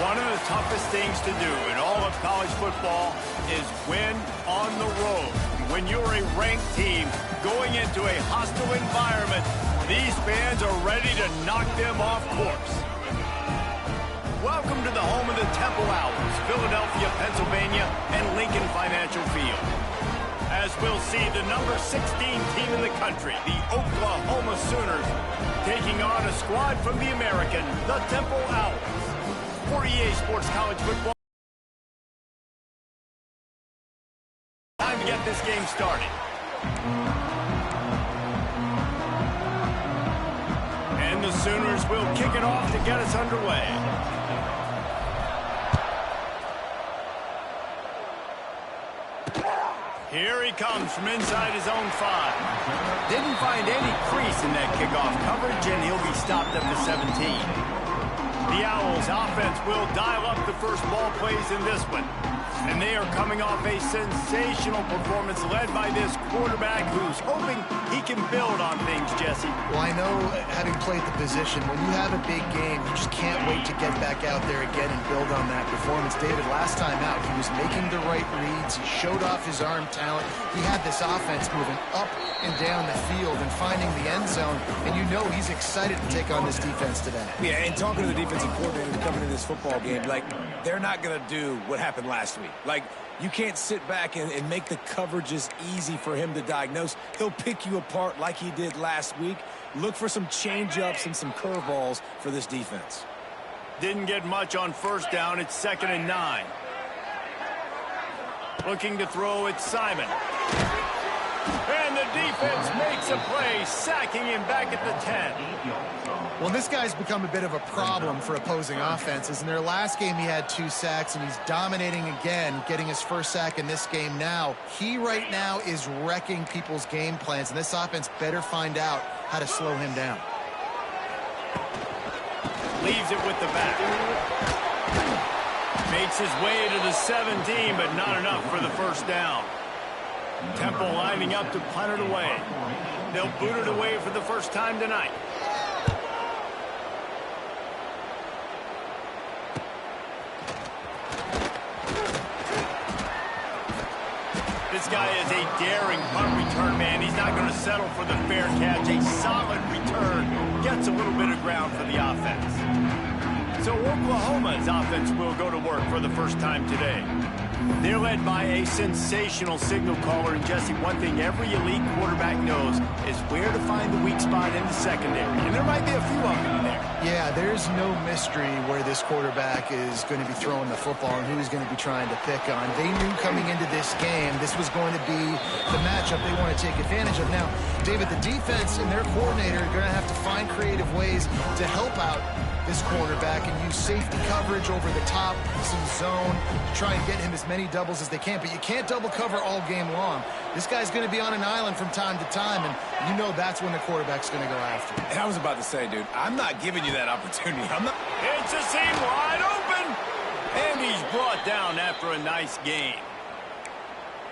One of the toughest things to do in all of college football is win on the road. When you're a ranked team going into a hostile environment, these fans are ready to knock them off course. Welcome to the home of the Temple Owls, Philadelphia, Pennsylvania, and Lincoln Financial Field. As we'll see, the number 16 team in the country, the Oklahoma Sooners, taking on a squad from the American, the Temple Owls. For EA Sports College Football, time to get this game started. And the Sooners will kick it off to get us underway. Here he comes from inside his own 5. Didn't find any crease in that kickoff coverage, and he'll be stopped up to 17. The Owls offense will dial up the first ball plays in this one. And they are coming off a sensational performance led by this quarterback who's hoping he can build on things, Jesse. Well, I know, having played the position, when you have a big game, you just can't wait to get back out there again and build on that performance. David, last time out, he was making the right reads. He showed off his arm talent. He had this offense moving up and down the field and finding the end zone. And you know he's excited to take on this defense today. Yeah, and talking to the defensive coordinator coming in this football game, like, they're not going to do what happened last week. Like, you can't sit back and make the coverages easy for him to diagnose. He'll pick you apart like he did last week. Look for some change-ups and some curveballs for this defense. Didn't get much on first down. It's 2nd and 9. Looking to throw, it's Simon. And the defense makes a play, sacking him back at the 10. Well, this guy's become a bit of a problem for opposing offenses. In their last game, he had 2 sacks, and he's dominating again, getting his first sack in this game now. He right now is wrecking people's game plans, and this offense better find out how to slow him down. Leaves it with the back. Makes his way to the 17, but not enough for the first down. Temple lining up to punt it away. They'll boot it away for the first time tonight. This guy is a daring punt return man. He's not going to settle for the fair catch. A solid return gets a little bit of ground for the offense. So Oklahoma's offense will go to work for the first time today. They're led by a sensational signal caller. And, Jesse, one thing every elite quarterback knows is where to find the weak spot in the secondary. And there might be a few of them in there. Yeah, there's no mystery where this quarterback is going to be throwing the football and who he's going to be trying to pick on. They knew coming into this game this was going to be the matchup they want to take advantage of. Now, David, the defense and their coordinator are going to have to find creative ways to help out this quarterback and use safety coverage over the top, some zone, to try and get him as many doubles as they can. But you can't double cover all game long. This guy's going to be on an island from time to time, and you know that's when the quarterback's going to go after him. And I was about to say, dude, I'm not giving you that opportunity. It's a seam wide open, and he's brought down after a nice gain.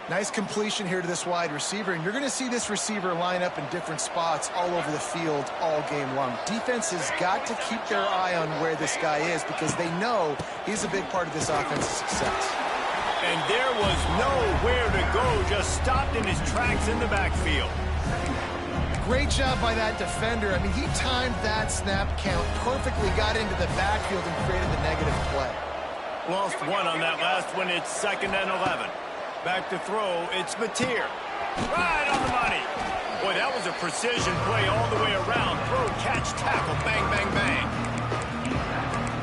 Nice completion here to this wide receiver, and you're going to see this receiver line up in different spots all over the field all game long. Defense has got to keep their eye on where this guy is because they know he's a big part of this offense's success. And there was nowhere to go, just stopped in his tracks in the backfield. Great job by that defender. I mean, he timed that snap count perfectly, got into the backfield and created the negative play. Lost one on that last one. It's 2nd and 11. Back to throw, it's Mateer. Right on the money. Boy, that was a precision play all the way around. Throw, catch, tackle, bang, bang, bang.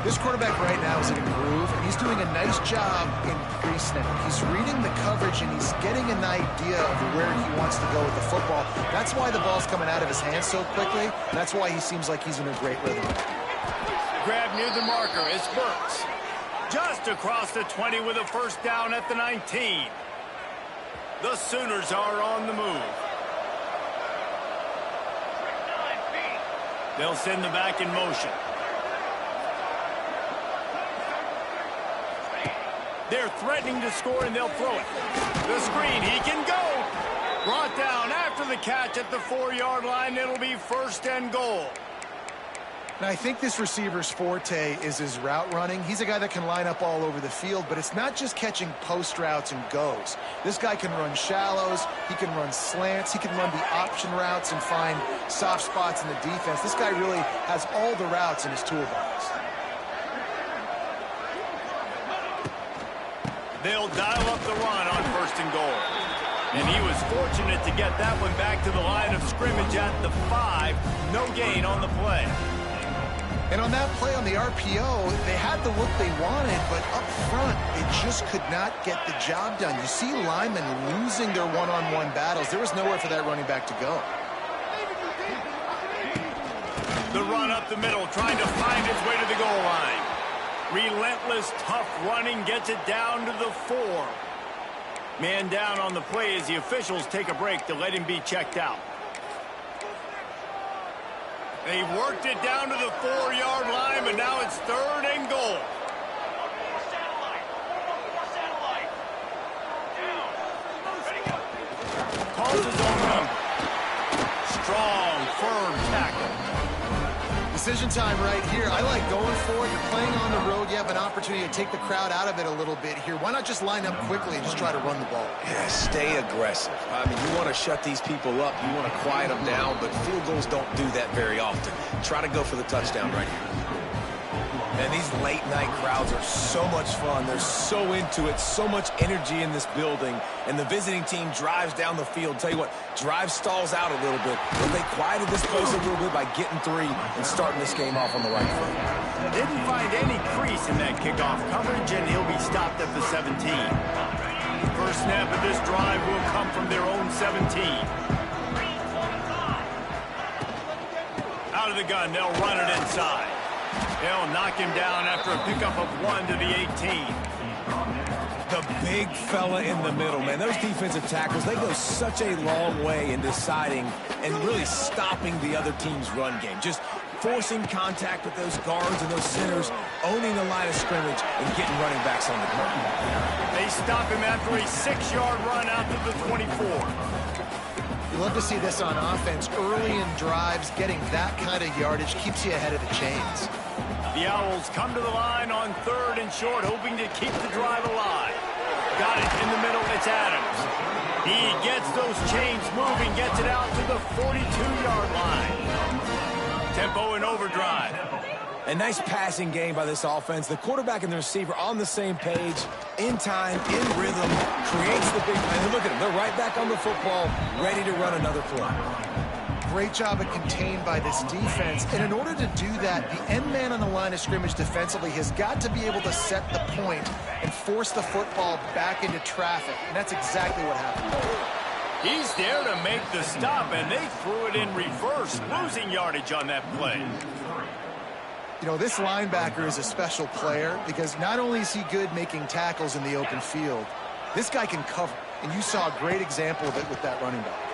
This quarterback right now is in a groove, and he's doing a nice job in pre-snap. He's reading the coverage, and he's getting an idea of where he wants to go with the football. That's why the ball's coming out of his hands so quickly. That's why he seems like he's in a great rhythm. Grab near the marker, it's Burks. Just across the 20 with a first down at the 19. The Sooners are on the move. They'll send the back in motion. They're threatening to score, and they'll throw it. The screen, he can go. Brought down after the catch at the 4-yard line. It'll be 1st and goal. And I think this receiver's forte is his route running. He's a guy that can line up all over the field, but it's not just catching post routes and goes. This guy can run shallows, he can run slants, he can run the option routes and find soft spots in the defense. This guy really has all the routes in his toolbox. They'll dial up the run on 1st and goal. And he was fortunate to get that one back to the line of scrimmage at the 5. No gain on the play. And on that play on the RPO, they had the look they wanted, but up front, they just could not get the job done. You see linemen losing their one-on-one battles. There was nowhere for that running back to go. The run up the middle, trying to find its way to the goal line. Relentless, tough running gets it down to the 4. Man down on the play as the officials take a break to let him be checked out. They worked it down to the 4-yard line, but now it's 3rd and goal. Calls his own number. Strong, firm tackle. Decision time right here. I like going for it. You're playing on the road. You have an opportunity to take the crowd out of it a little bit here. Why not just line up quickly and just try to run the ball? Yeah, stay aggressive. I mean, you want to shut these people up. You want to quiet them down, but field goals don't do that very often. Try to go for the touchdown right here. And these late-night crowds are so much fun. They're so into it, so much energy in this building. And the visiting team drives down the field. Tell you what, drive stalls out a little bit. But they quieted this place a little bit by getting 3 and starting this game off on the right foot. Didn't find any crease in that kickoff coverage, and he'll be stopped at the 17. First snap of this drive will come from their own 17. Out of the gun, they'll run it inside. They'll knock him down after a pickup of 1 to the 18. The big fella in the middle, man. Those defensive tackles, they go such a long way in deciding and really stopping the other team's run game. Just forcing contact with those guards and those centers, owning the line of scrimmage, and getting running backs on the ground. They stop him after a 6-yard run out to the 24. You love to see this on offense. Early in drives, getting that kind of yardage keeps you ahead of the chains. The Owls come to the line on 3rd and short, hoping to keep the drive alive. Got it in the middle, it's Adams. He gets those chains moving, gets it out to the 42-yard line. Tempo and overdrive. A nice passing game by this offense. The quarterback and the receiver on the same page, in time, in rhythm, creates the big play. And look at them, they're right back on the football, ready to run another play. Great job of contained by this defense. And in order to do that, the end man on the line of scrimmage defensively has got to be able to set the point and force the football back into traffic. And that's exactly what happened. He's there to make the stop, and they threw it in reverse, losing yardage on that play. You know, this linebacker is a special player because not only is he good making tackles in the open field, this guy can cover. And you saw a great example of it with that running back.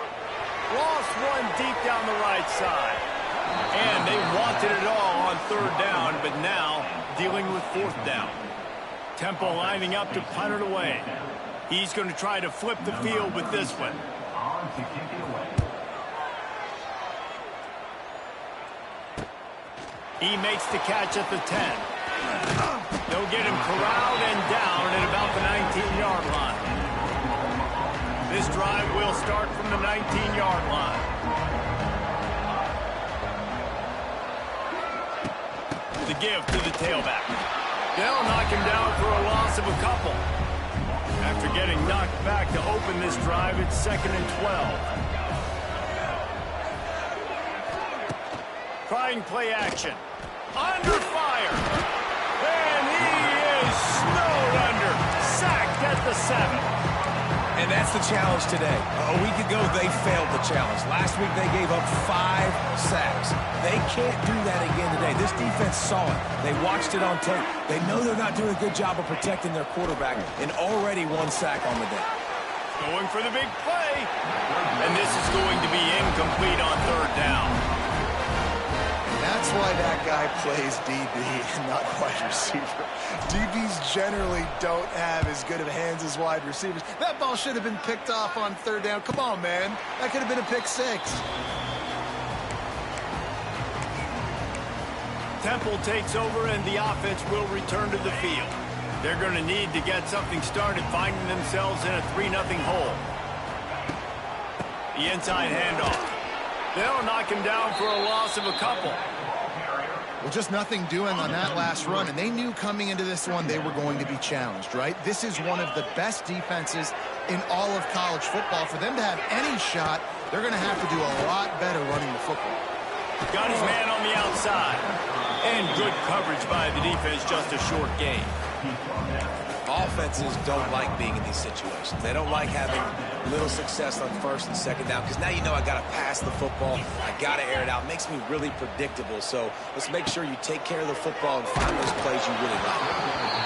Lost one deep down the right side. And they wanted it all on 3rd down, but now dealing with 4th down. Temple lining up to punt it away. He's going to try to flip the field with this one. He makes the catch at the 10. They'll get him corralled and down at about the 19-yard line. This drive will start from the 19-yard line. The give to the tailback. They'll knock him down for a loss of a couple. After getting knocked back to open this drive, it's 2nd and 12. Trying play action. Under fire. And he is snowed under. Sacked at the 7. And that's the challenge today. A week ago, they failed the challenge. Last week, they gave up 5 sacks. They can't do that again today. This defense saw it. They watched it on tape. They know they're not doing a good job of protecting their quarterback, and already 1 sack on the day. Going for the big play. And this is going to be incomplete on 3rd down. That's why that guy plays DB and not wide receiver. DBs generally don't have as good of hands as wide receivers. That ball should have been picked off on 3rd down. Come on, man. That could have been a pick 6. Temple takes over, and the offense will return to the field. They're going to need to get something started, finding themselves in a 3-0 hole. The inside handoff. They'll knock him down for a loss of a couple. Well, just nothing doing on that last run, and they knew coming into this one they were going to be challenged, right? This is one of the best defenses in all of college football. For them to have any shot, they're going to have to do a lot better running the football. Got his man on the outside. And good coverage by the defense, just a short gain. Offenses don't like being in these situations. They don't like having little success on first and second down because now you know I got to pass the football. I got to air it out. It makes me really predictable. So let's make sure you take care of the football and find those plays you really like.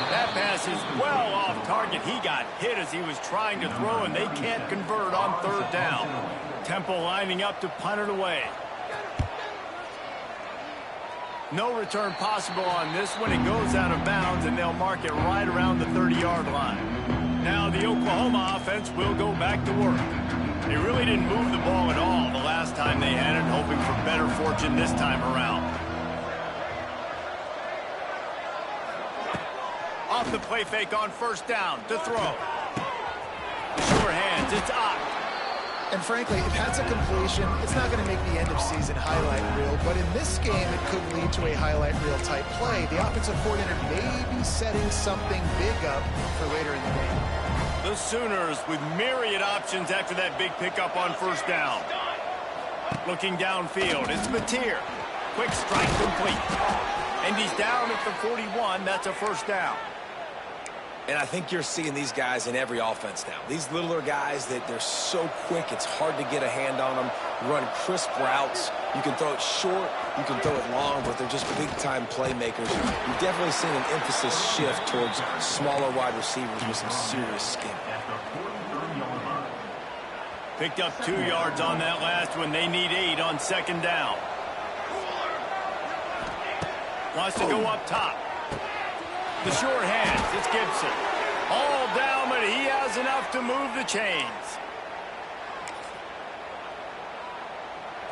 That pass is well off target. He got hit as he was trying to throw, and they can't convert on third down. Temple lining up to punt it away. No return possible on this one. It goes out of bounds, and they'll mark it right around the 30-yard line. Now the Oklahoma offense will go back to work. They really didn't move the ball at all the last time they had it, hoping for better fortune this time around. Off the play fake on first down to throw. Sure hands, it's up. And frankly, if that's a completion, it's not going to make the end-of-season highlight reel. But in this game, it could lead to a highlight reel type play. The offensive coordinator may be setting something big up for later in the game. The Sooners with myriad options after that big pickup on first down. Looking downfield, it's Mateer. Quick strike complete. And he's down at the 41. That's a first down. And I think you're seeing these guys in every offense now. These littler guys, that they're so quick, it's hard to get a hand on them. Run crisp routes. You can throw it short, you can throw it long, but they're just big-time playmakers. You've definitely seen an emphasis shift towards smaller wide receivers with some serious skill. Picked up 2 yards on that last one. They need 8 on second down. Wants to go up top. The short hands, it's Gibson. All down, but he has enough to move the chains.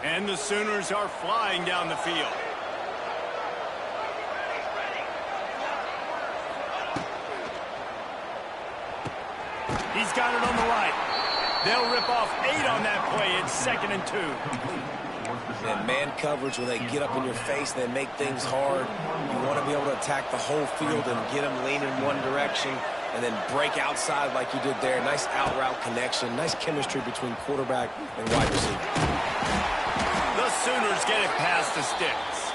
And the Sooners are flying down the field. He's got it on the right. They'll rip off 8 on that play. It's 2nd and 2. And man coverage, when they get up in your face and they make things hard, you want to be able to attack the whole field and get them lean in one direction and then break outside like you did there. Nice out route connection, nice chemistry between quarterback and wide receiver. The Sooners get it past the sticks.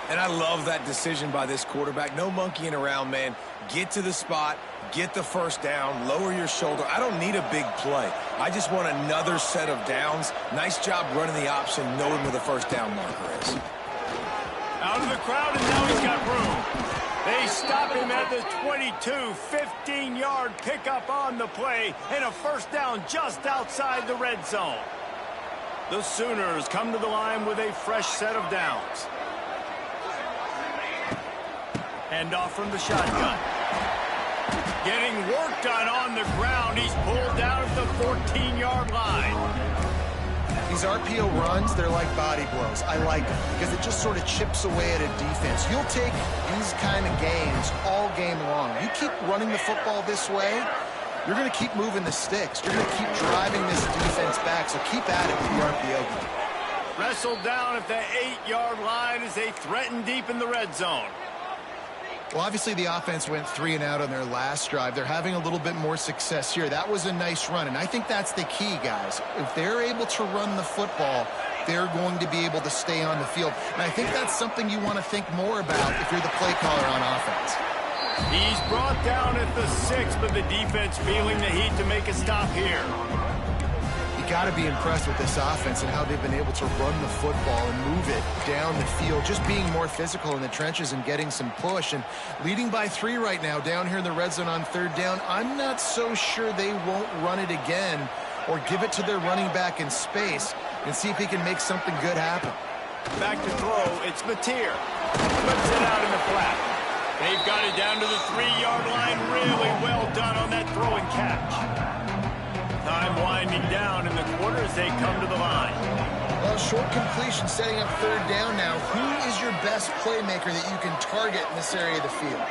And I love that decision by this quarterback. No monkeying around, man. Get to the spot, get the first down, lower your shoulder. I don't need a big play. I just want another set of downs. Nice job running the option, knowing where the first down marker is. Out of the crowd, and now he's got room. They stop him at the 22, 15-yard pickup on the play, and a first down just outside the red zone. The Sooners come to the line with a fresh set of downs. Handoff from the shotgun. Getting work done on the ground. He's pulled down at the 14-yard line. These RPO runs, they're like body blows. I like them because it just sort of chips away at a defense. You'll take these kind of games all game long. You keep running the football this way, you're going to keep moving the sticks. You're going to keep driving this defense back, so keep at it with the RPO game. Wrestled down at the 8-yard line as they threaten deep in the red zone. Well, obviously the offense went 3 and out on their last drive. They're having a little bit more success here. That was a nice run, and I think that's the key, guys. If they're able to run the football, they're going to be able to stay on the field. And I think that's something you want to think more about if you're the play caller on offense. He's brought down at the 6, but the defense feeling the heat to make a stop here. You got to be impressed with this offense and how they've been able to run the football and move it down the field, just being more physical in the trenches and getting some push. And leading by 3 right now down here in the red zone on third down, I'm not so sure they won't run it again or give it to their running back in space and see if he can make something good happen. Back to throw, it's Mateer. Flips it out in the flat. They've got it down to the 3-yard line. Really well done on that throw and catch. Time winding down in the quarter as they come to the line. Well, short completion setting up third down now. Who is your best playmaker that you can target in this area of the field?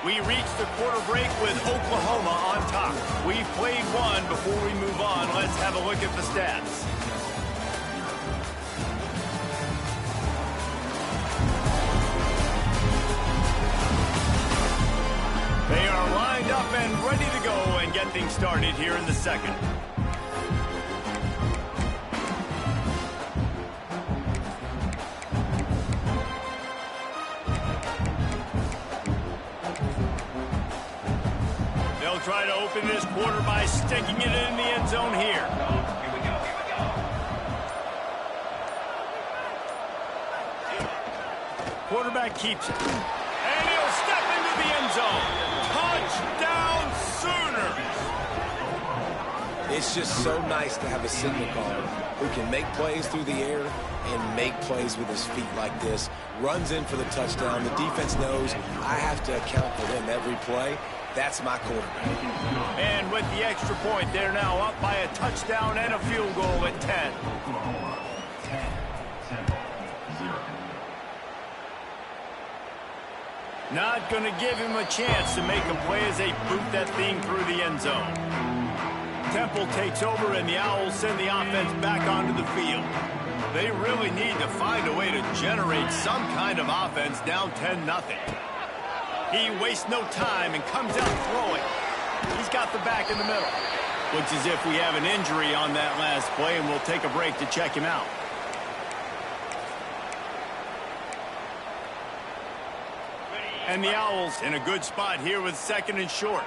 We reach the quarter break with Oklahoma on top. We've played one. Before we move on, let's have a look at the stats. They are lined up and ready to go and get things started here in the second. They'll try to open this quarter by sticking it in the end zone here. Quarterback keeps it. And he'll step into the end zone. Touchdown Sooners! It's just so nice to have a signal caller who can make plays through the air and make plays with his feet like this. Runs in for the touchdown. The defense knows I have to account for them every play. That's my quarterback. And with the extra point, they're now up by a touchdown and a field goal at 10. Not going to give him a chance to make a play as they boot that thing through the end zone. Temple takes over and the Owls send the offense back onto the field. They really need to find a way to generate some kind of offense down 10-0. He wastes no time and comes out throwing. He's got the back in the middle. Looks as if we have an injury on that last play, and we'll take a break to check him out. And the Owls in a good spot here with second and short.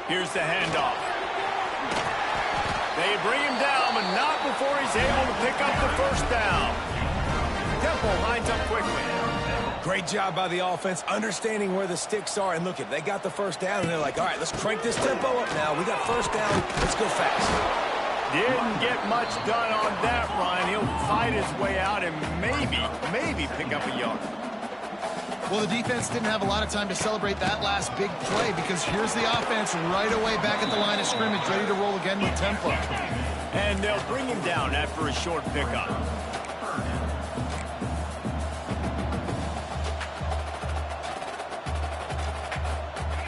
Here's the handoff. They bring him down, but not before he's able to pick up the first down. Temple lines up quickly. Great job by the offense, understanding where the sticks are. And look, they got the first down, and they're like, all right, let's crank this tempo up now. We got first down. Let's go fast. Didn't get much done on that run. He'll fight his way out and maybe pick up a yard. Well, the defense didn't have a lot of time to celebrate that last big play because here's the offense right away back at the line of scrimmage, ready to roll again with tempo. And they'll bring him down after a short pickup.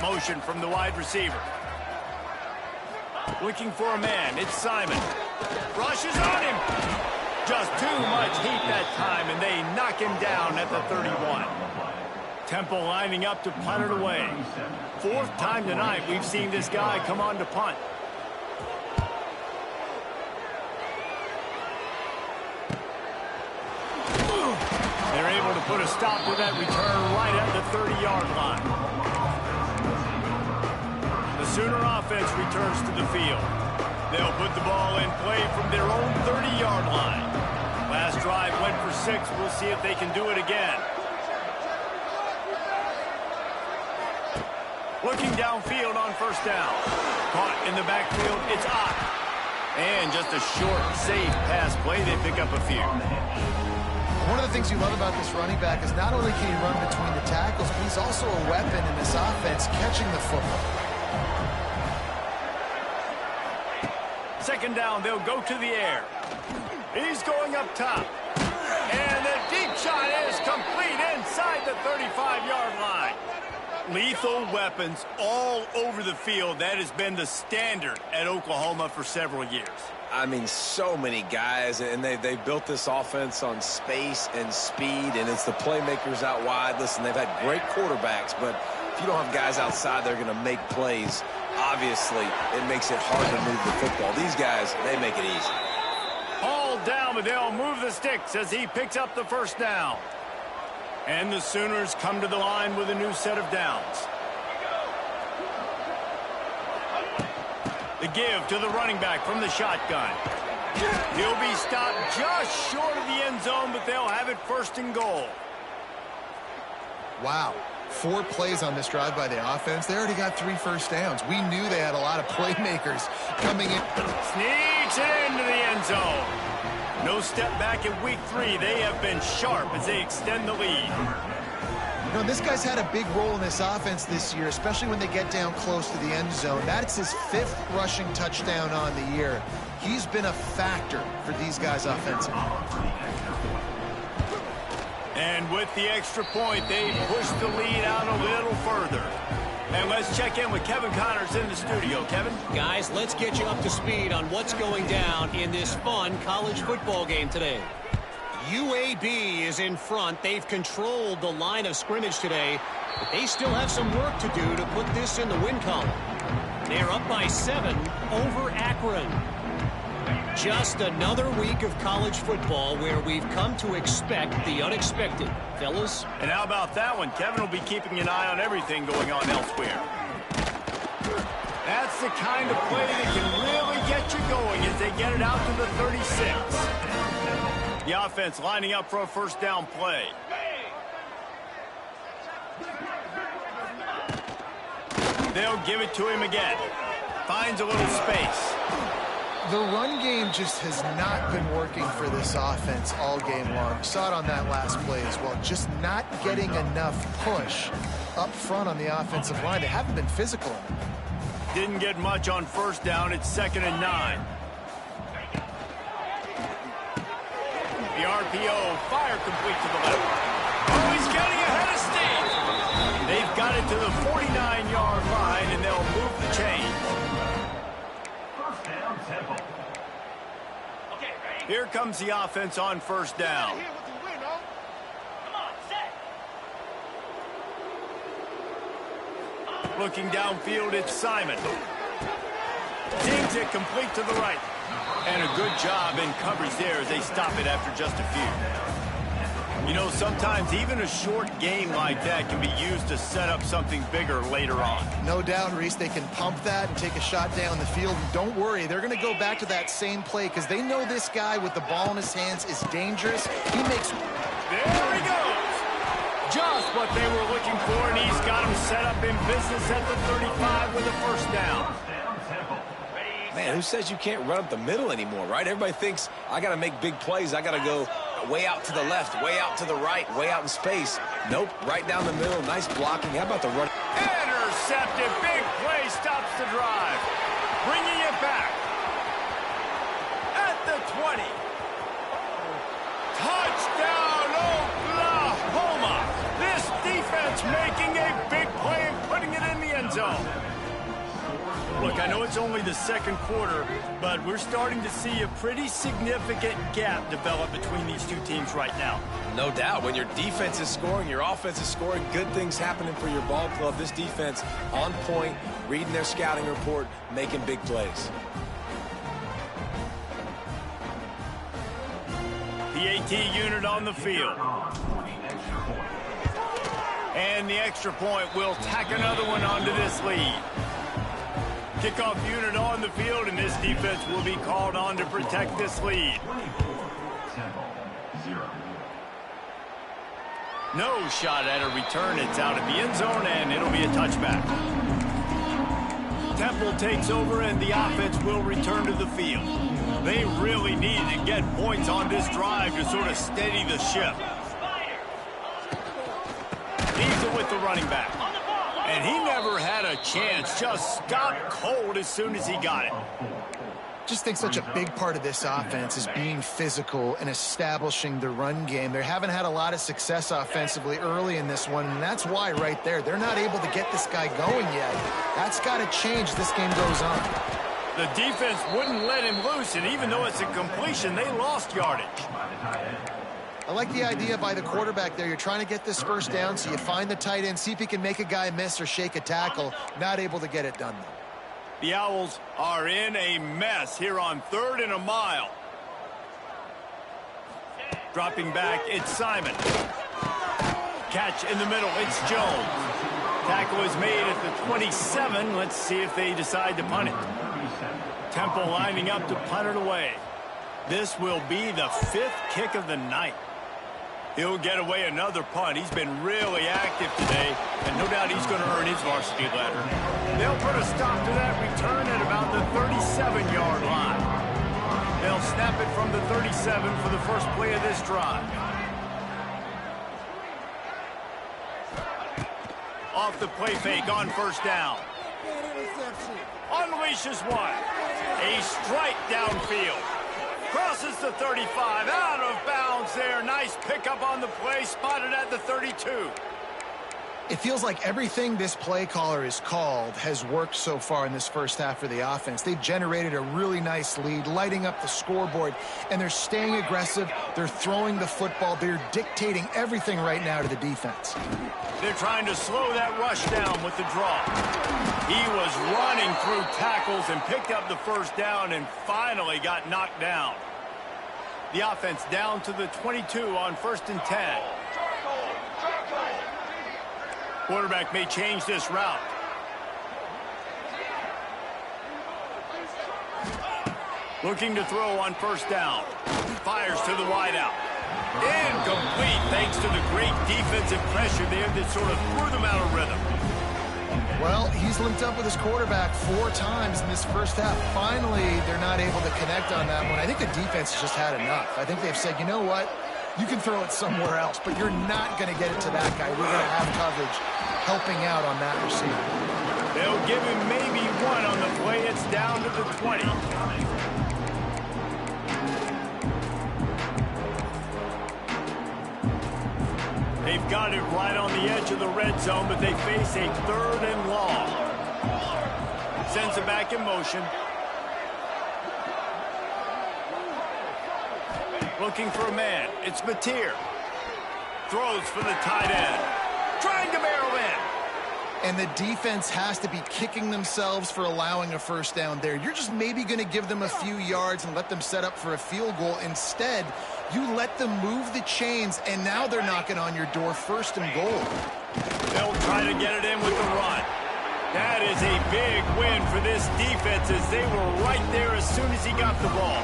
Motion from the wide receiver. Looking for a man. It's Simon. Rushes on him. Just too much heat that time, and they knock him down at the 31. Temple lining up to punt it away. Fourth time tonight we've seen this guy come on to punt. They're able to put a stop to that return right at the 30-yard line. The Sooner offense returns to the field. They'll put the ball in play from their own 30-yard line. Last drive went for 6. We'll see if they can do it again. Looking downfield on first down. Caught in the backfield, it's Ott. And just a short, safe pass play, they pick up a few. One of the things you love about this running back is not only can he run between the tackles, but he's also a weapon in this offense, catching the football. Second down, they'll go to the air. He's going up top. And the deep shot is complete inside the 35-yard line. Lethal weapons all over the field. That has been the standard at Oklahoma for several years. I mean, so many guys, and they built this offense on space and speed, and it's the playmakers out wide. Listen, they've had great quarterbacks, but if you don't have guys outside that are going to make plays, obviously it makes it hard to move the football. These guys, they make it easy. All down, but they'll move the sticks as he picks up the first down. And the Sooners come to the line with a new set of downs. The give to the running back from the shotgun. He'll be stopped just short of the end zone, but they'll have it first and goal. Wow. 4 plays on this drive by the offense. They already got 3 first downs. We knew they had a lot of playmakers coming in. Sneaks it into the end zone. No step back in week 3. They have been sharp as they extend the lead. You know, this guy's had a big role in this offense this year, especially when they get down close to the end zone. That's his 5th rushing touchdown on the year. He's been a factor for these guys offensively. And with the extra point, they push the lead out a little further. And let's check in with Kevin Connors in the studio. Kevin? Guys, let's get you up to speed on what's going down in this fun college football game today. UAB is in front. They've controlled the line of scrimmage today, but they still have some work to do to put this in the win column. They're up by 7 over Akron. Just another week of college football where we've come to expect the unexpected. Fellas? And how about that one? Kevin will be keeping an eye on everything going on elsewhere. That's the kind of play that can really get you going as they get it out to the 36. The offense lining up for a first down play. They'll give it to him again. Finds a little space. The run game just has not been working for this offense all game long. You saw it on that last play as well. Just not getting enough push up front on the offensive line. They haven't been physical. Didn't get much on first down. It's 2nd and 9. The RPO, fire complete to the left. Oh, he's getting ahead of Steve. They've got it to the 49-yard line, and they'll move the chain. Here comes the offense on first down. Looking downfield, it's Simon. Dings it complete to the right. And a good job in coverage there as they stop it after just a few. You know, sometimes even a short game like that can be used to set up something bigger later on. No doubt, Reese, they can pump that and take a shot down the field. And don't worry, they're going to go back to that same play because they know this guy with the ball in his hands is dangerous. He makes... There he goes! Just what they were looking for, and he's got him set up in business at the 35 with a first down. Man, who says you can't run up the middle anymore, right? Everybody thinks, I got to make big plays. I got to go way out to the left, way out to the right, way out in space. Nope, right down the middle. Nice blocking. How about the run? Intercepted. Big play stops the drive. Bringing it back. At the 20. Touchdown, Oklahoma. This defense making a big play and putting it in the end zone. Look, I know it's only the second quarter, but we're starting to see a pretty significant gap develop between these two teams right now. No doubt. When your defense is scoring, your offense is scoring, good things happening for your ball club. This defense on point, reading their scouting report, making big plays. The AT unit on the field. And the extra point will tack another one onto this lead. Kickoff unit on the field, and this defense will be called on to protect this lead. No shot at a return. It's out of the end zone, and it'll be a touchback. Temple takes over, and the offense will return to the field. They really need to get points on this drive to sort of steady the ship. Leaves it with the running back. And he never had a chance, just stopped cold as soon as he got it. Just think such a big part of this offense is being physical and establishing the run game. They haven't had a lot of success offensively early in this one, and that's why right there, they're not able to get this guy going yet. That's got to change as this game goes on. The defense wouldn't let him loose, and even though it's a completion, they lost yardage. I like the idea by the quarterback there. You're trying to get this first down, so you find the tight end, see if he can make a guy miss or shake a tackle. Not able to get it done, though. The Owls are in a mess here on 3rd and a mile. Dropping back, it's Simon. Catch in the middle, it's Jones. Tackle is made at the 27. Let's see if they decide to punt it. Temple lining up to punt it away. This will be the 5th kick of the night. He'll get away another punt. He's been really active today, and no doubt he's going to earn his varsity letter. They'll put a stop to that return at about the 37-yard line. They'll snap it from the 37 for the first play of this drive. Off the play fake on first down. Unleashes one. A strike downfield. Crosses the 35. Out of bounds there. Nice pickup on the play. Spotted at the 32. It feels like everything this play caller has called has worked so far in this first half for the offense. They've generated a really nice lead, lighting up the scoreboard, and they're staying aggressive. They're throwing the football. They're dictating everything right now to the defense. They're trying to slow that rush down with the draw. He was running through tackles and picked up the first down and finally got knocked down. The offense down to the 22 on 1st and 10. Quarterback may change this route. Looking to throw on first down. Fires to the wideout. Incomplete thanks to the great defensive pressure there that sort of threw them out of rhythm. Well, he's linked up with his quarterback 4 times in this first half. Finally, they're not able to connect on that one. I think the defense has just had enough. I think they've said, you know what? You can throw it somewhere else, but you're not going to get it to that guy. We're going to have coverage helping out on that receiver. They'll give him maybe one on the play. It's down to the 20. They've got it right on the edge of the red zone, but they face a 3rd and long. Sends it back in motion. Looking for a man. It's Mateer. Throws for the tight end. Trying to barrel in. And the defense has to be kicking themselves for allowing a first down there. You're just maybe going to give them a few yards and let them set up for a field goal. Instead, you let them move the chains, and now they're knocking on your door 1st and goal. They'll try to get it in with the run. That is a big win for this defense as they were right there as soon as he got the ball.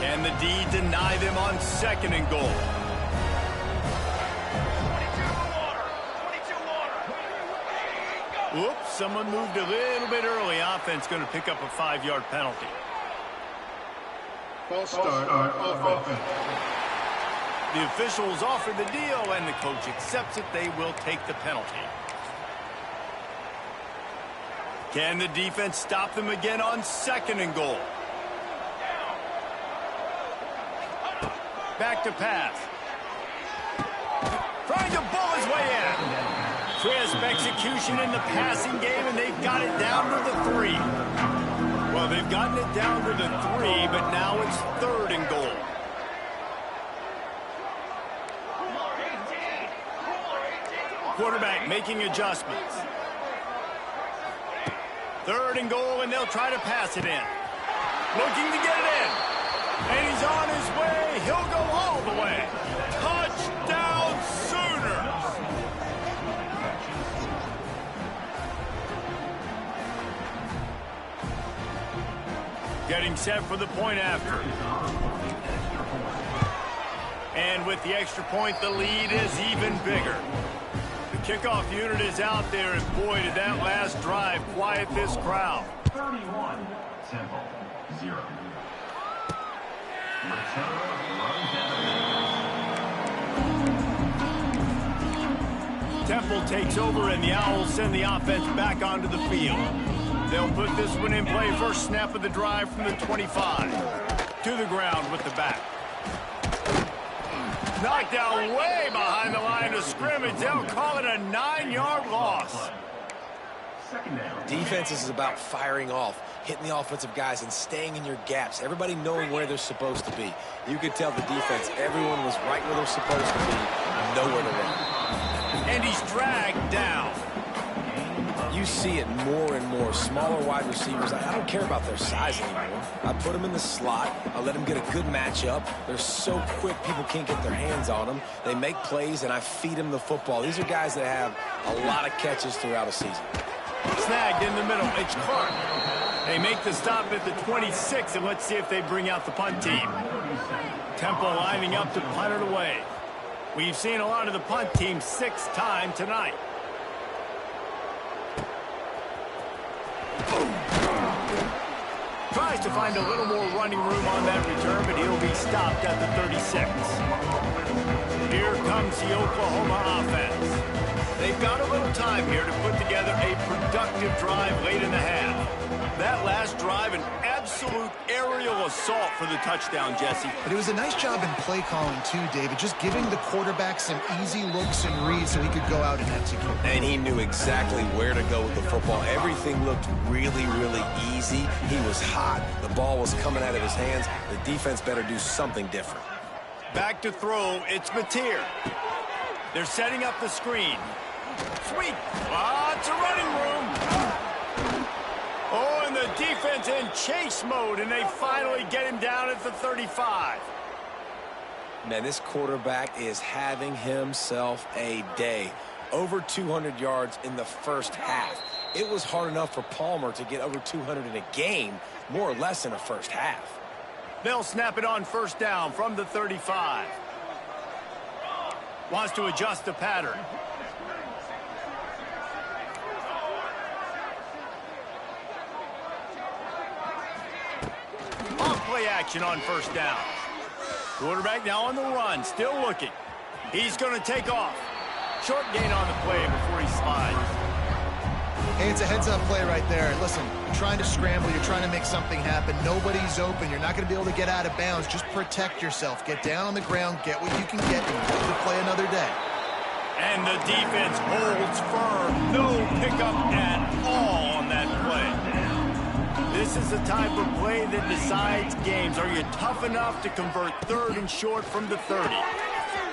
Can the D deny them on 2nd and goal? Oops, someone moved a little bit early. Offense going to pick up a 5-yard penalty. False start on offense. The officials offer the deal, and the coach accepts it. They will take the penalty. Can the defense stop them again on 2nd and goal? Back to pass. Trying to bull his way in. Crisp execution in the passing game, and they've got it down to the 3. Well, they've gotten it down to the 3, but now it's 3rd and goal. Quarterback making adjustments. 3rd and goal, and they'll try to pass it in. Looking to get it in. And he's on his way. He'll go all the way. Touchdown Sooners. Getting set for the point after. And with the extra point, the lead is even bigger. The kickoff unit is out there, and boy, did that last drive quiet this crowd. 31, Temple, 0. Temple takes over, and the Owls send the offense back onto the field. They'll put this one in play. First snap of the drive from the 25. To the ground with the back. Knocked down way behind the line of scrimmage. They'll call it a 9-yard loss. Defense is about firing off, hitting the offensive guys and staying in your gaps. Everybody knowing where they're supposed to be. You could tell the defense, everyone was right where they're supposed to be, nowhere to run. And he's dragged down. You see it more and more. Smaller wide receivers, I don't care about their size anymore. I put them in the slot. I let them get a good matchup. They're so quick, people can't get their hands on them. They make plays, and I feed them the football. These are guys that have a lot of catches throughout a season. Snagged in the middle. It's Clark. They make the stop at the 26, and let's see if they bring out the punt team. Temple lining up to punt it away. We've seen a lot of the punt team 6 times tonight. Tries to find a little more running room on that return, but he'll be stopped at the 36. Here comes the Oklahoma offense. They've got a little productive drive late in the half. That last drive, an absolute aerial assault for the touchdown, Jesse. But it was a nice job in play calling too, David, just giving the quarterback some easy looks and reads so he could go out and execute. And he knew exactly where to go with the football. Everything looked really, really easy. He was hot. The ball was coming out of his hands. The defense better do something different. Back to throw, it's Mateer. They're setting up the screen. Sweet. Lots of running room. Oh, and the defense in chase mode, and they finally get him down at the 35. Man, this quarterback is having himself a day. Over 200 yards in the first half. It was hard enough for Palmer to get over 200 in a game, more or less in a first half. They'll snap it on first down from the 35. Wants to adjust the pattern. Play action on first down. Quarterback now on the run, still looking. He's going to take off. Short gain on the play before he slides. Hey, it's a heads-up play right there. Listen, you're trying to scramble, you're trying to make something happen. Nobody's open. You're not going to be able to get out of bounds. Just protect yourself. Get down on the ground, get what you can get, and go to play another day. And the defense holds firm. No pickup at all on that play. This is the type of play that decides games. Are you tough enough to convert third and short from the 30?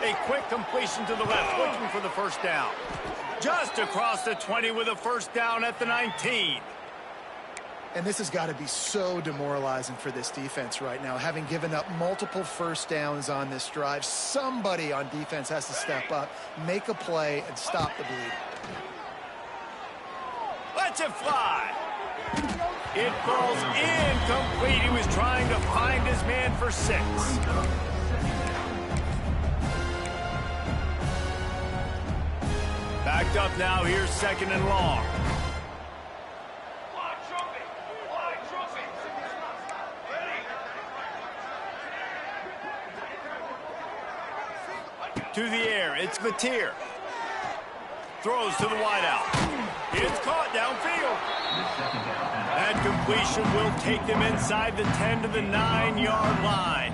A quick completion to the left, looking for the first down. Just across the 20 with a first down at the 19. And this has got to be so demoralizing for this defense right now. Having given up multiple first downs on this drive, somebody on defense has to step up, make a play, and stop the bleed. Let's it fly. It falls incomplete. He was trying to find his man for 6. Backed up now. Here's second and long. To the air. It's Mateer. Throws to the wideout. It's caught downfield. That completion will take them inside the 10 to the 9-yard line.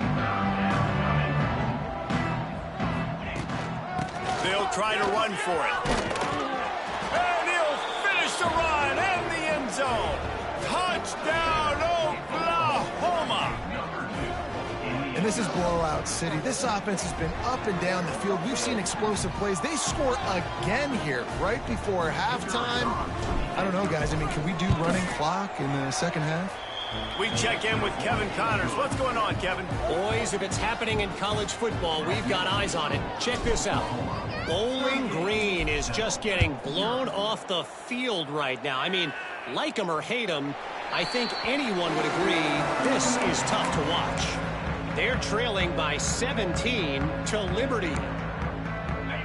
They'll try to run for it. And he'll finish the run in the end zone. Touchdown, Oklahoma. And this is blowout city. This offense has been up and down the field. We've seen explosive plays. They score again here right before halftime. I don't know, guys. I mean, can we do running clock in the second half? We check in with Kevin Connors. What's going on, Kevin? Boys, if it's happening in college football, we've got eyes on it. Check this out. Bowling Green is just getting blown off the field right now. I mean, like him or hate him, I think anyone would agree this is tough to watch. They're trailing by 17 to Liberty.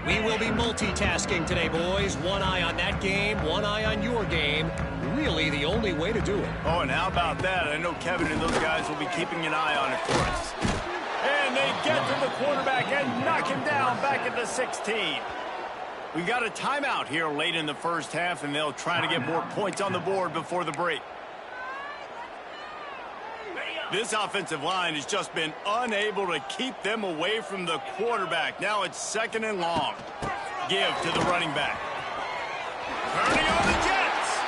We will be multitasking today, boys. One eye on that game, one eye on your game. Really the only way to do it. Oh, and how about that? I know Kevin and those guys will be keeping an eye on it for us. And they get to the quarterback and knock him down back at the 16. We got a timeout here late in the first half, and they'll try to get more points on the board before the break. This offensive line has just been unable to keep them away from the quarterback. Now it's second and long. Give to the running back. Turning on the Jets.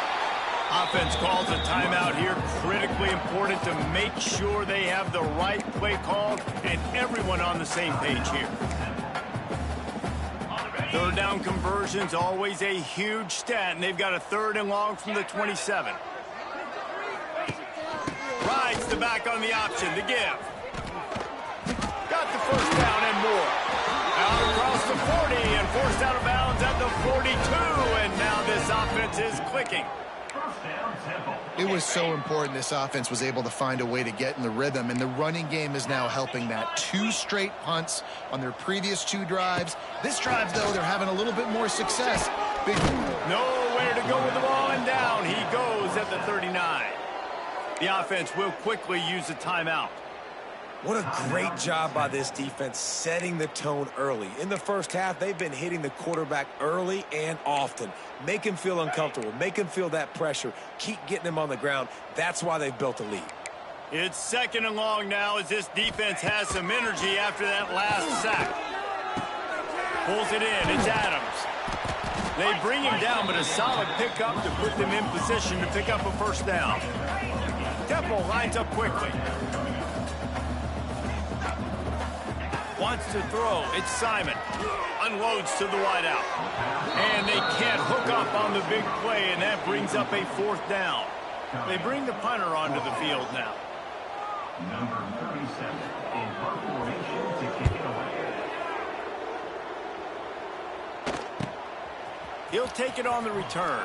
Offense calls a timeout here. Critically important to make sure they have the right play called and everyone on the same page here. Third down conversion's always a huge stat, and they've got a third and long from the 27. Rides the back on the option to give. Got the first down and more. Out across the 40 and forced out of bounds at the 42. And now this offense is clicking. It was so important this offense was able to find a way to get in the rhythm, and the running game is now helping that. 2 straight punts on their previous 2 drives. This drive, though, they're having a little bit more success. Nowhere to go with the ball, and down he goes at the 39. The offense will quickly use a timeout. What a great job by this defense setting the tone early. In the first half, they've been hitting the quarterback early and often. Make him feel uncomfortable. Make him feel that pressure. Keep getting him on the ground. That's why they've built a lead. It's 2nd and long now as this defense has some energy after that last sack. Pulls it in. It's Adams. They bring him down, but a solid pickup to put them in position to pick up a first down. Temple lines up quickly. Wants to throw. It's Simon. Unloads to the wideout. And they can't hook up on the big play, and that brings up a 4th down. They bring the punter onto the field now. Number 37 in our formation to kick it away. He'll take it on the return.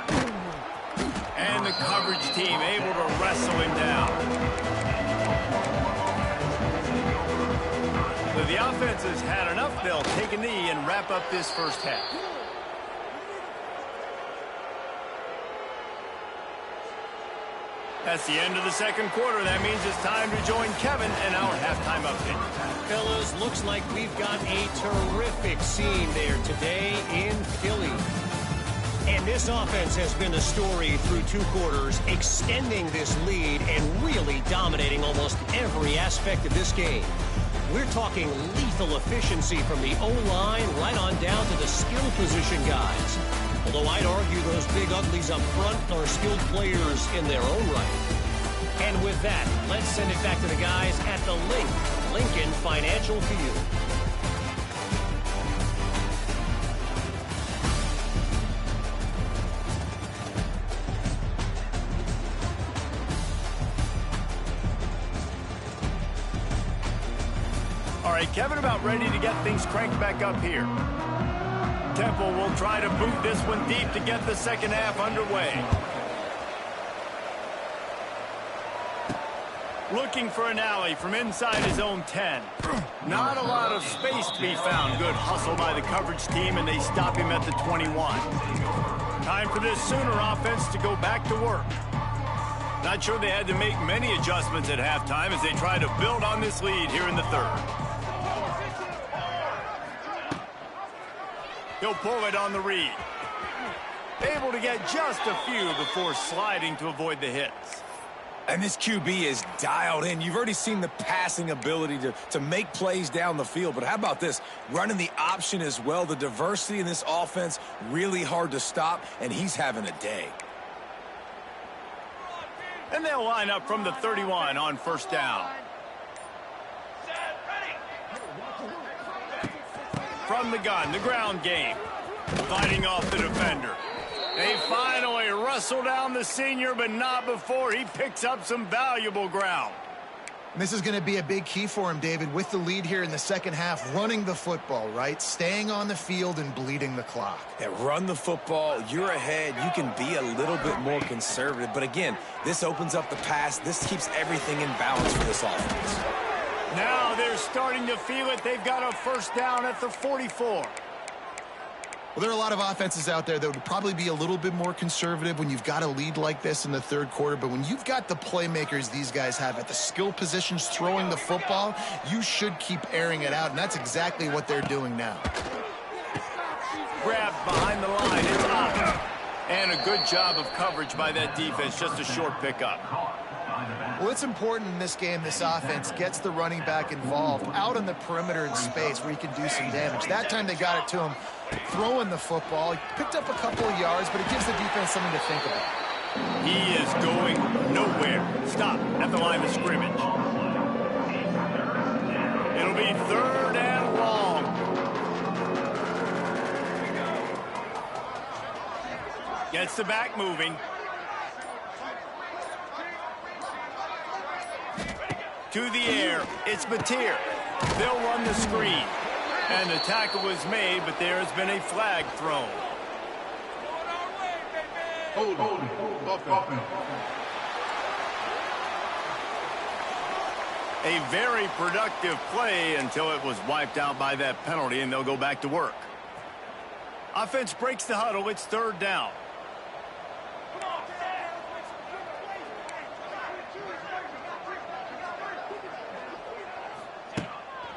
And the coverage team able to wrestle him down. So the offense has had enough. They'll take a knee and wrap up this first half. That's the end of the 2nd quarter. That means it's time to join Kevin in our halftime update. Fellas, looks like we've got a terrific scene there today in Philly. And this offense has been a story through 2 quarters, extending this lead and really dominating almost every aspect of this game. We're talking lethal efficiency from the O-line right on down to the skill position guys. Although I'd argue those big uglies up front are skilled players in their own right. And with that, let's send it back to the guys at the Lincoln Financial Field. All right, Kevin about ready to get things cranked back up here. Temple will try to boot this one deep to get the second half underway. Looking for an alley from inside his own 10. Not a lot of space to be found. Good hustle by the coverage team, and they stop him at the 21. Time for this Sooner offense to go back to work. Not sure they had to make many adjustments at halftime as they try to build on this lead here in the 3rd. He'll pull it on the read. Able to get just a few before sliding to avoid the hits. And this QB is dialed in. You've already seen the passing ability to make plays down the field. But how about this? Running the option as well. The diversity in this offense, really hard to stop, and he's having a day. And they'll line up from the 31 on first down. From the gun, the ground game. Fighting off the defender. They finally wrestle down the senior, but not before he picks up some valuable ground. This is going to be a big key for him, David, with the lead here in the second half, running the football, right? Staying on the field and bleeding the clock. Yeah, run the football. You're ahead. You can be a little bit more conservative. But again, this opens up the pass. This keeps everything in balance for this offense. Now they're starting to feel it. They've got a first down at the 44. Well, there are a lot of offenses out there that would probably be a little bit more conservative when you've got a lead like this in the 3rd quarter. But when you've got the playmakers these guys have at the skill positions throwing the football, you should keep airing it out. And that's exactly what they're doing now. Grabbed behind the line. It's up. And a good job of coverage by that defense. Just a short pickup. Well, it's important in this game this offense gets the running back involved out on the perimeter in space where he can do some damage. That time they got it to him throwing the football. He picked up a couple of yards, but it gives the defense something to think about. He is going nowhere. Stop at the line of scrimmage. It'll be 3rd and long. Gets the back moving. To the air, it's Mateer. They'll run the screen. And the tackle was made, but there has been a flag thrown. A very productive play until it was wiped out by that penalty, and they'll go back to work. Offense breaks the huddle. It's 3rd down.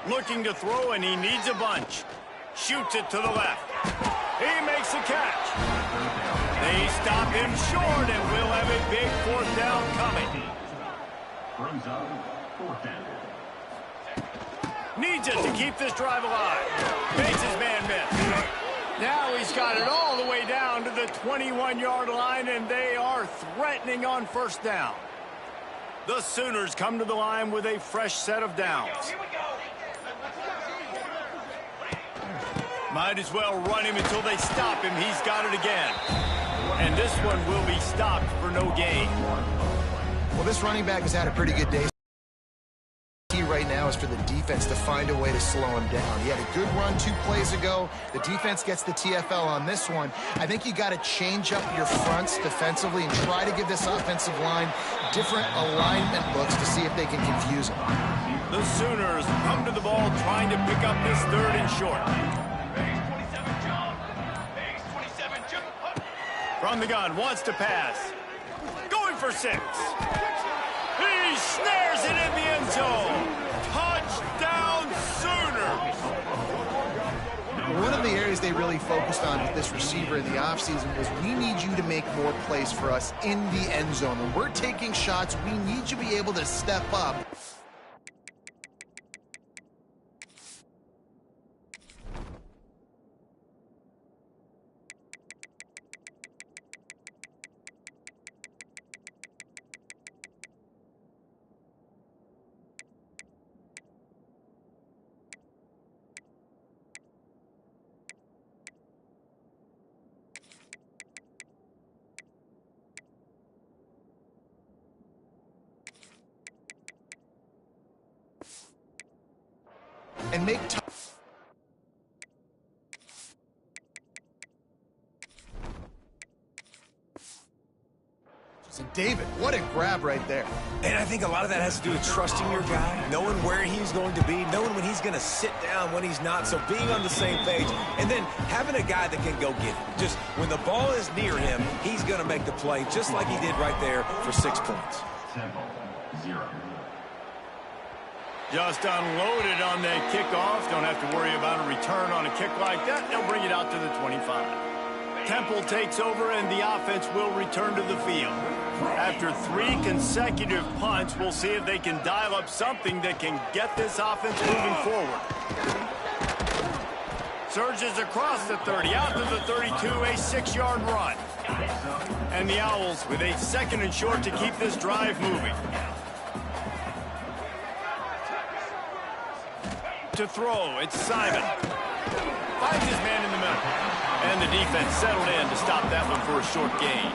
Looking to throw, and he needs a bunch. Shoots it to the left. He makes the catch. They stop him short, and we'll have a big fourth down coming. Brings up fourth down. Needs it to keep this drive alive. Makes his man miss. Now he's got it all the way down to the 21-yard line, and they are threatening on first down. The Sooners come to the line with a fresh set of downs. Might as well run him until they stop him. He's got it again. And this one will be stopped for no gain. Well, this running back has had a pretty good day. Key right now is for the defense to find a way to slow him down. He had a good run 2 plays ago. The defense gets the TFL on this one. I think you got to change up your fronts defensively and try to give this offensive line different alignment looks to see if they can confuse him. The Sooners come to the ball trying to pick up this 3rd and short. From the gun, wants to pass. Going for 6. He snares it in the end zone. Touchdown, Sooners! One of the areas they really focused on with this receiver in the offseason was we need you to make more plays for us in the end zone. When we're taking shots, we need you to be able to step up. And make time. So David, what a grab right there. And I think a lot of that has to do with trusting your guy, knowing where he's going to be, knowing when he's going to sit down, when he's not, so being on the same page, and then having a guy that can go get it. Just when the ball is near him, he's going to make the play, just like he did right there for 6 points. Temple, 0. Just unloaded on that kickoff. Don't have to worry about a return on a kick like that. They'll bring it out to the 25. Temple takes over, and the offense will return to the field. After 3 consecutive punts, we'll see if they can dial up something that can get this offense moving forward. Surges across the 30, out to the 32, a 6-yard run. And the Owls with a 2nd and short to keep this drive moving. To throw, it's Simon. Finds his man in the middle. And the defense settled in to stop that one for a short gain.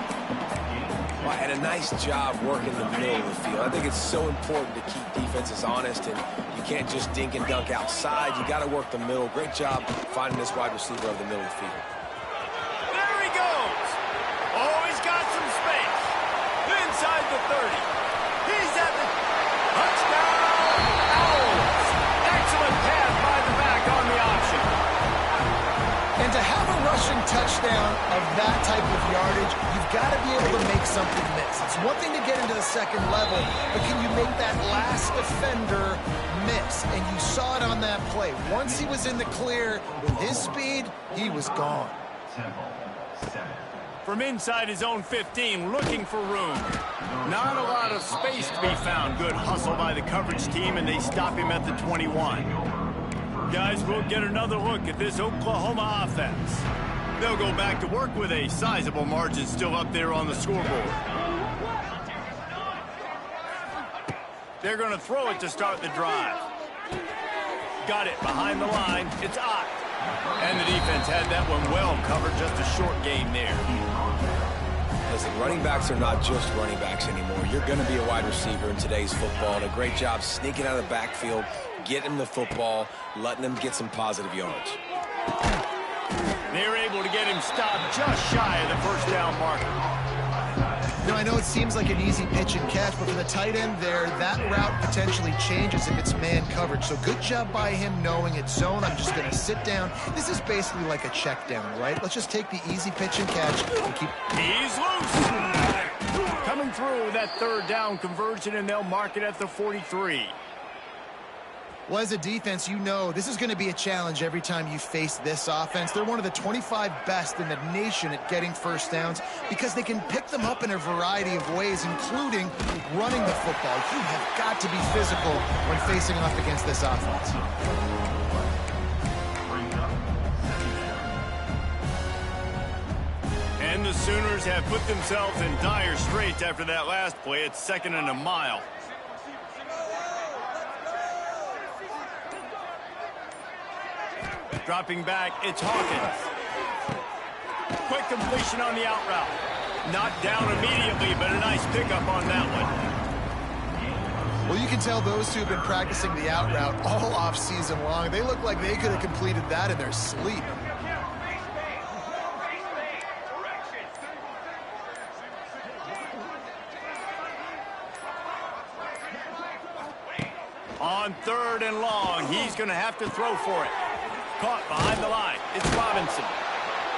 Well, and a nice job working the middle of the field. I think it's so important to keep defenses honest, and you can't just dink and dunk outside. You got to work the middle. Great job finding this wide receiver of the middle of the field. There he goes. Oh, he's got some space. Inside the 30. He's at the touchdown. Owls. Excellent pass by the back on the option. And to have a rushing touchdown of that type of yardage, you've got to be able to make something miss. It's one thing to get into the 2nd level, but can you make that last defender miss? And you saw it on that play. Once he was in the clear, with his speed, he was gone. Temple, 7. From inside his own 15, looking for room. Not a lot of space to be found. Good hustle by the coverage team, and they stop him at the 21. Guys, we'll get another look at this Oklahoma offense. They'll go back to work with a sizable margin still up there on the scoreboard. They're going to throw it to start the drive. Got it behind the line. It's Ott. And the defense had that one well covered. Just a short gain there. Listen, running backs are not just running backs anymore. You're going to be a wide receiver in today's football. And a great job sneaking out of the backfield, getting the football, letting them get some positive yards. They're able to get him stopped just shy of the first down marker. Now, I know it seems like an easy pitch and catch, but for the tight end there, that route potentially changes if it's man coverage. So good job by him knowing it's zone. I'm just going to sit down. This is basically like a check down, right? Let's just take the easy pitch and catch and keep... He's loose. Coming through that 3rd down conversion, and they'll mark it at the 43. Well, as a defense, you know this is going to be a challenge every time you face this offense. They're one of the 25 best in the nation at getting first downs because they can pick them up in a variety of ways, including running the football. You have got to be physical when facing off against this offense. And the Sooners have put themselves in dire straits after that last play. It's 2nd and a mile. Dropping back, it's Hawkins. Quick completion on the out route. Not down immediately, but a nice pickup on that one. Well, you can tell those two have been practicing the out route all off season long. They look like they could have completed that in their sleep. On 3rd and long, he's going to have to throw for it. Caught behind the line. It's Robinson.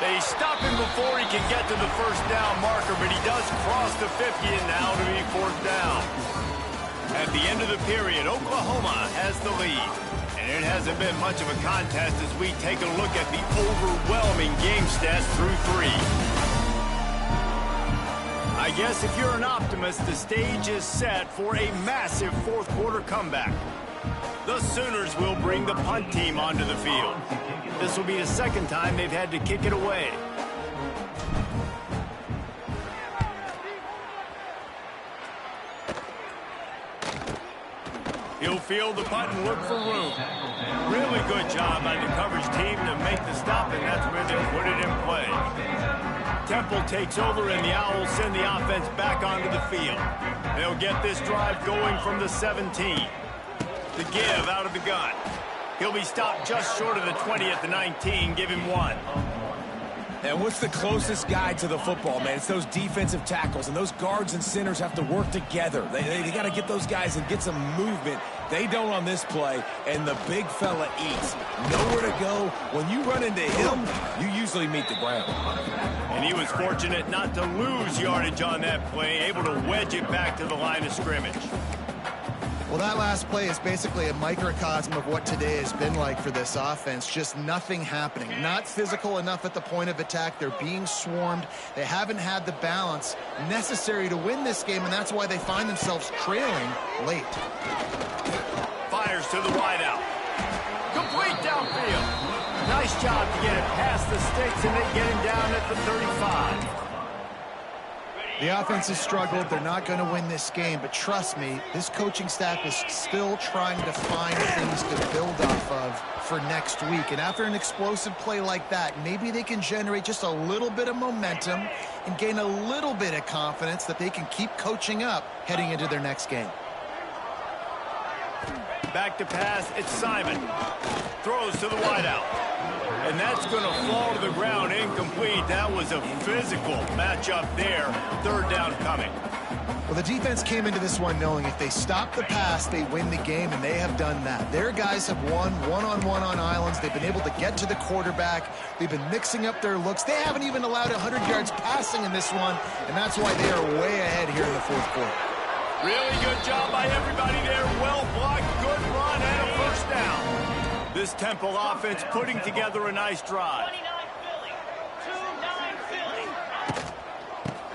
They stop him before he can get to the first down marker, but he does cross the 50 and now to be 4th down. At the end of the period, Oklahoma has the lead. And it hasn't been much of a contest as we take a look at the overwhelming game stats through 3. I guess if you're an optimist, the stage is set for a massive 4th quarter comeback. The Sooners will bring the punt team onto the field. This will be the 2nd time they've had to kick it away. He'll field the punt and look for room. Really good job by the coverage team to make the stop, and that's where they'll put it in play. Temple takes over, and the Owls send the offense back onto the field. They'll get this drive going from the 17. The give out of the gun. He'll be stopped just short of the 20 at the 19. Give him 1. And what's the closest guy to the football, man? It's those defensive tackles, and those guards and centers have to work together. They got to get those guys and get some movement. They don't on this play, and the big fella eats. Nowhere to go. When you run into him, you usually meet the ground. And he was fortunate not to lose yardage on that play, able to wedge it back to the line of scrimmage. Well, that last play is basically a microcosm of what today has been like for this offense. Just nothing happening. Not physical enough at the point of attack. They're being swarmed. They haven't had the balance necessary to win this game, and that's why they find themselves trailing late. Fires to the wideout. Complete downfield. Nice job to get it past the sticks, and they get him down at the 35. The offense has struggled. They're not going to win this game, but trust me, this coaching staff is still trying to find things to build off of for next week. And after an explosive play like that, maybe they can generate just a little bit of momentum and gain a little bit of confidence that they can keep coaching up heading into their next game. Back to pass, it's Simon. Throws to the wideout. And that's going to fall to the ground incomplete. That was a physical matchup there. 3rd down coming. Well, the defense came into this one knowing if they stop the pass, they win the game, and they have done that. Their guys have won one-on-one on islands. They've been able to get to the quarterback. They've been mixing up their looks. They haven't even allowed 100 yards passing in this one, and that's why they are way ahead here in the 4th quarter. Really good job by everybody there. Well blocked, good run, and a first down. This Temple offense putting together a nice drive.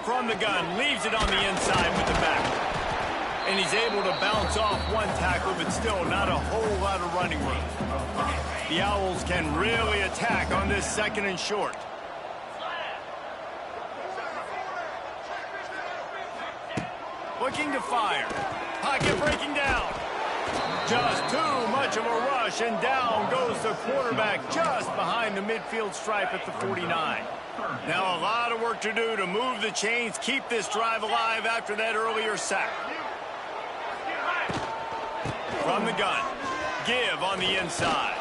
From the gun, leaves it on the inside with the back. And he's able to bounce off one tackle, but still not a whole lot of running room. The Owls can really attack on this 2nd and short. Looking to fire. Pocket breaking down. Just too much of a rush, and down goes the quarterback just behind the midfield stripe at the 49. Now a lot of work to do to move the chains, keep this drive alive after that earlier sack. From the gun, give on the inside.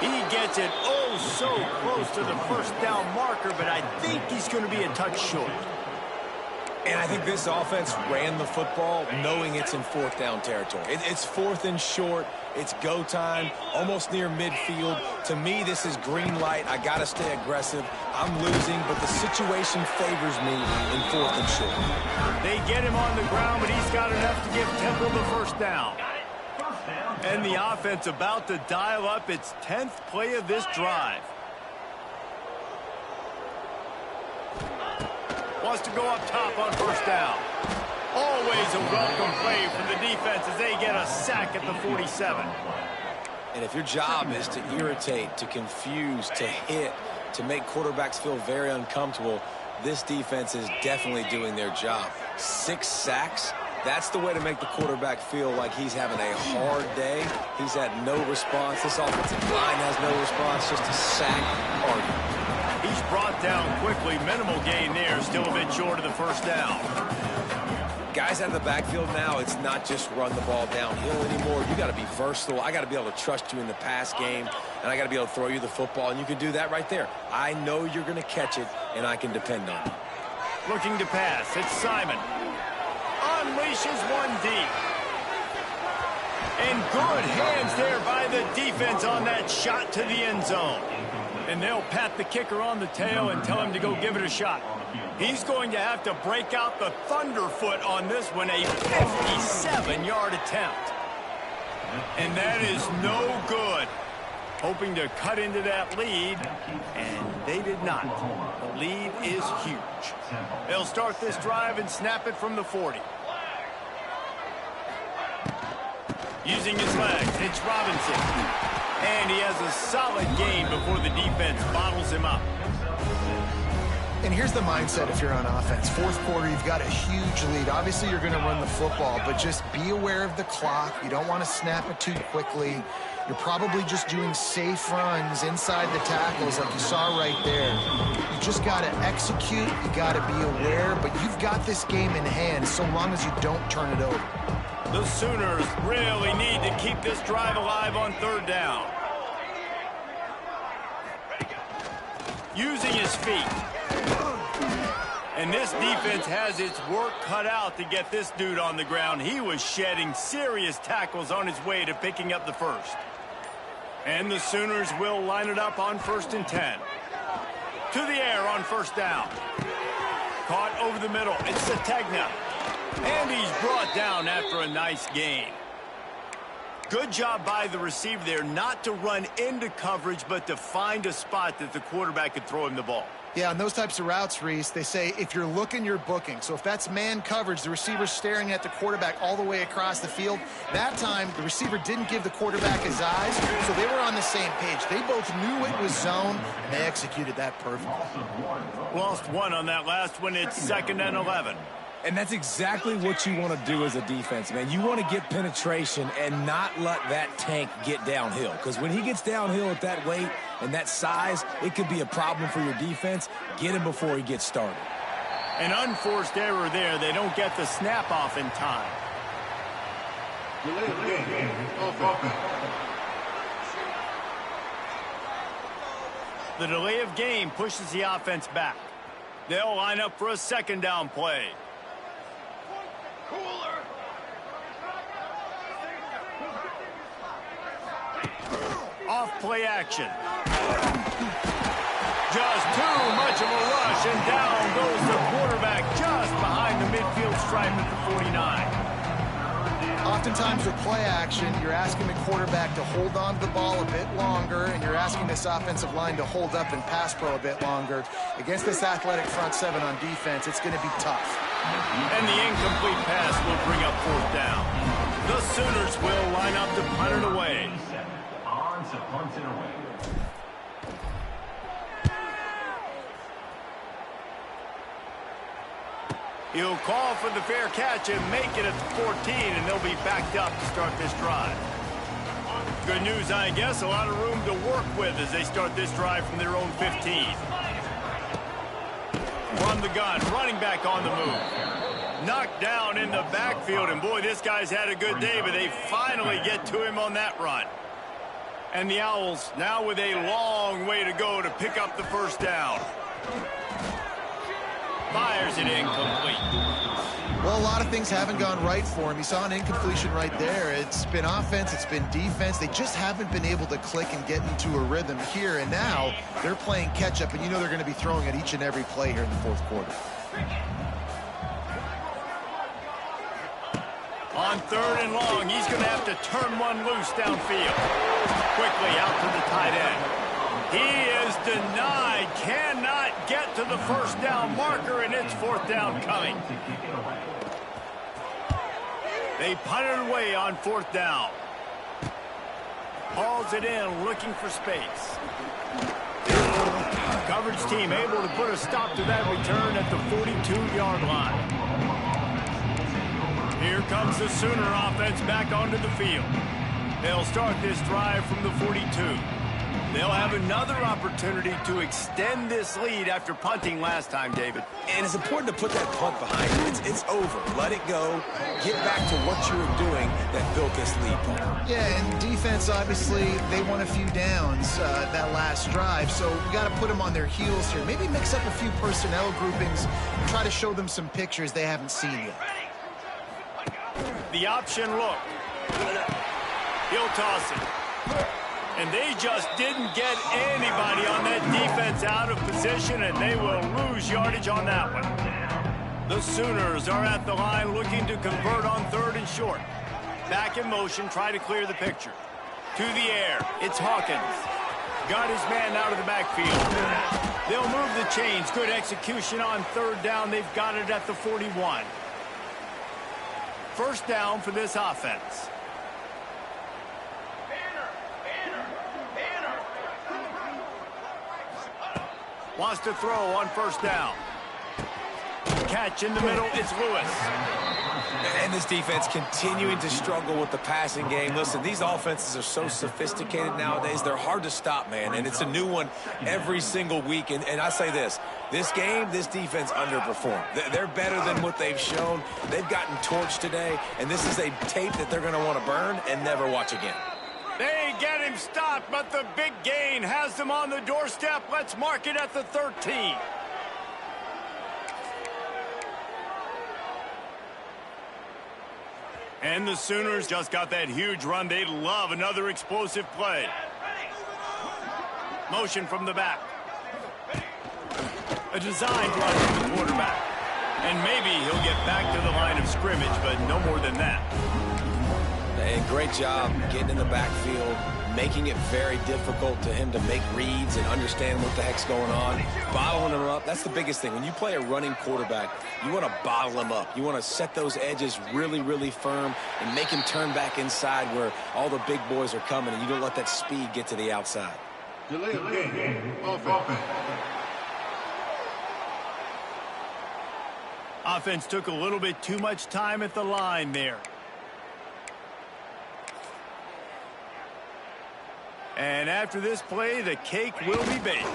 He gets it oh so close to the first down marker, but I think he's going to be a touch short. And I think this offense ran the football knowing it's in 4th down territory. It's 4th and short. It's go time, almost near midfield. To me, this is green light. I got to stay aggressive. I'm losing, but the situation favors me in 4th and short. They get him on the ground, but he's got enough to give Temple the first down. And the offense about to dial up its 10th play of this drive. Wants to go up top on first down. Always a welcome play from the defense as they get a sack at the 47. And if your job is to irritate, to confuse, to hit, to make quarterbacks feel very uncomfortable, this defense is definitely doing their job. 6 sacks, that's the way to make the quarterback feel like he's having a hard day. He's had no response. This offensive line has no response, just a sack party. He's brought down quickly. Minimal gain there, still a bit short of the first down. Guys out of the backfield now, it's not just run the ball downhill anymore. You got to be versatile. I got to be able to trust you in the pass game, and I got to be able to throw you the football, and you can do that right there. I know you're going to catch it, and I can depend on it. Looking to pass. It's Simon. Unleashes one deep. And good hands there by the defense on that shot to the end zone. And they'll pat the kicker on the tail and tell him to go give it a shot. He's going to have to break out the thunderfoot on this one, a 57-yard attempt. And that is no good. Hoping to cut into that lead, and they did not. The lead is huge. They'll start this drive and snap it from the 40. Using his legs, it's Robinson. And he has a solid gain before the defense bottles him up. And here's the mindset if you're on offense. Fourth quarter, you've got a huge lead. Obviously, you're going to run the football, but just be aware of the clock. You don't want to snap it too quickly. You're probably just doing safe runs inside the tackles like you saw right there. You just got to execute. You got to be aware, but you've got this game in hand so long as you don't turn it over. The Sooners really need to keep this drive alive on third down. Using his feet. And this defense has its work cut out to get this dude on the ground. He was shedding serious tackles on his way to picking up the first. And the Sooners will line it up on 1st and 10. To the air on first down. Caught over the middle. It's Sategna. And he's brought down after a nice gain. Good job by the receiver there not to run into coverage, but to find a spot that the quarterback could throw him the ball. Yeah, on those types of routes, Reese, they say if you're looking, you're booking. So if that's man coverage, the receiver's staring at the quarterback all the way across the field. That time, the receiver didn't give the quarterback his eyes, so they were on the same page. They both knew it was zone, and they executed that perfectly. Lost one on that last one. It's 2nd and 11. And that's exactly what you want to do as a defense, man. You want to get penetration and not let that tank get downhill. Because when he gets downhill at that weight and that size, it could be a problem for your defense. Get him before he gets started. An unforced error there. They don't get the snap off in time. The delay of game pushes the offense back. They'll line up for a 2nd down play. Off play action. Just too much of a rush, and down goes the quarterback just behind the midfield stripe at the 49. Oftentimes with play action, you're asking the quarterback to hold on to the ball a bit longer, and you're asking this offensive line to hold up and pass pro a bit longer. Against this athletic front seven on defense, it's going to be tough. And the incomplete pass will bring up 4th down. The Sooners will line up to punt it away. On to punt it away. He'll call for the fair catch and make it at the 14, and they'll be backed up to start this drive. Good news, I guess. A lot of room to work with as they start this drive from their own 15. From the gun, running back on the move. Knocked down in the backfield, and boy, this guy's had a good day, but they finally get to him on that run. And the Owls now with a long way to go to pick up the first down. Fires it incomplete. Well, a lot of things haven't gone right for him. You saw an incompletion right there. It's been offense, it's been defense. They just haven't been able to click and get into a rhythm here. And now they're playing catch-up, and you know they're going to be throwing at each and every play here in the 4th quarter. On 3rd and long, he's going to have to turn one loose downfield. Quickly out to the tight end. He is denied. Cannot get to the first down marker, and it's 4th down coming. They punted away on 4th down. Hauls it in, looking for space. Coverage team able to put a stop to that return at the 42-yard line. Here comes the Sooner offense back onto the field. They'll start this drive from the 42. They'll have another opportunity to extend this lead after punting last time, David. And it's important to put that punt behind you. It's over. Let it go. Get back to what you were doing that built this lead, Paul. Yeah, and defense, obviously, they won a few downs that last drive, so we got to put them on their heels here. Maybe mix up a few personnel groupings and try to show them some pictures they haven't seen yet. The option look. He'll toss it. And they just didn't get anybody on that defense out of position, and they will lose yardage on that one. The Sooners are at the line looking to convert on 3rd and short. Back in motion, try to clear the picture. To the air, it's Hawkins. Got his man out of the backfield. They'll move the chains. Good execution on 3rd down. They've got it at the 41. 1st down for this offense. Wants to throw on 1st down. Catch in the middle, it's Lewis. And this defense continuing to struggle with the passing game. Listen, these offenses are so sophisticated nowadays. They're hard to stop, man. And it's a new one every single week. And I say this game, this defense underperformed. They're better than what they've shown. They've gotten torched today. And this is a tape that they're going to want to burn and never watch again. They get him stopped, but the big gain has them on the doorstep. Let's mark it at the 13. And the Sooners just got that huge run. They'd love another explosive play. Motion from the back. A designed run from the quarterback. And maybe he'll get back to the line of scrimmage, but no more than that. And great job getting in the backfield, making it very difficult to him to make reads and understand what the heck's going on. Bottling him up, that's the biggest thing. When you play a running quarterback, you want to bottle him up. You want to set those edges really, really firm and make him turn back inside where all the big boys are coming, and you don't let that speed get to the outside. Delay of game. Offense. Offense took a little bit too much time at the line there. And after this play, the cake will be baked.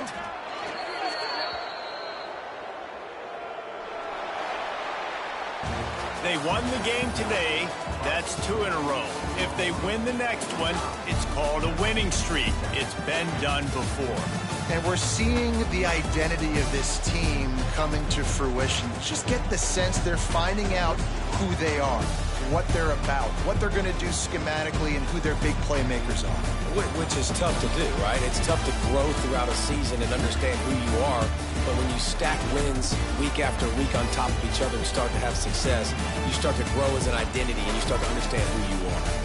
They won the game today. That's 2 in a row. If they win the next one, it's called a winning streak. It's been done before. And we're seeing the identity of this team coming to fruition. Just get the sense they're finding out who they are, what they're about, what they're going to do schematically, and who their big playmakers are. Which is tough to do, right? It's tough to grow throughout a season and understand who you are. But when you stack wins week after week on top of each other and start to have success, you start to grow as an identity and you start to understand who you are.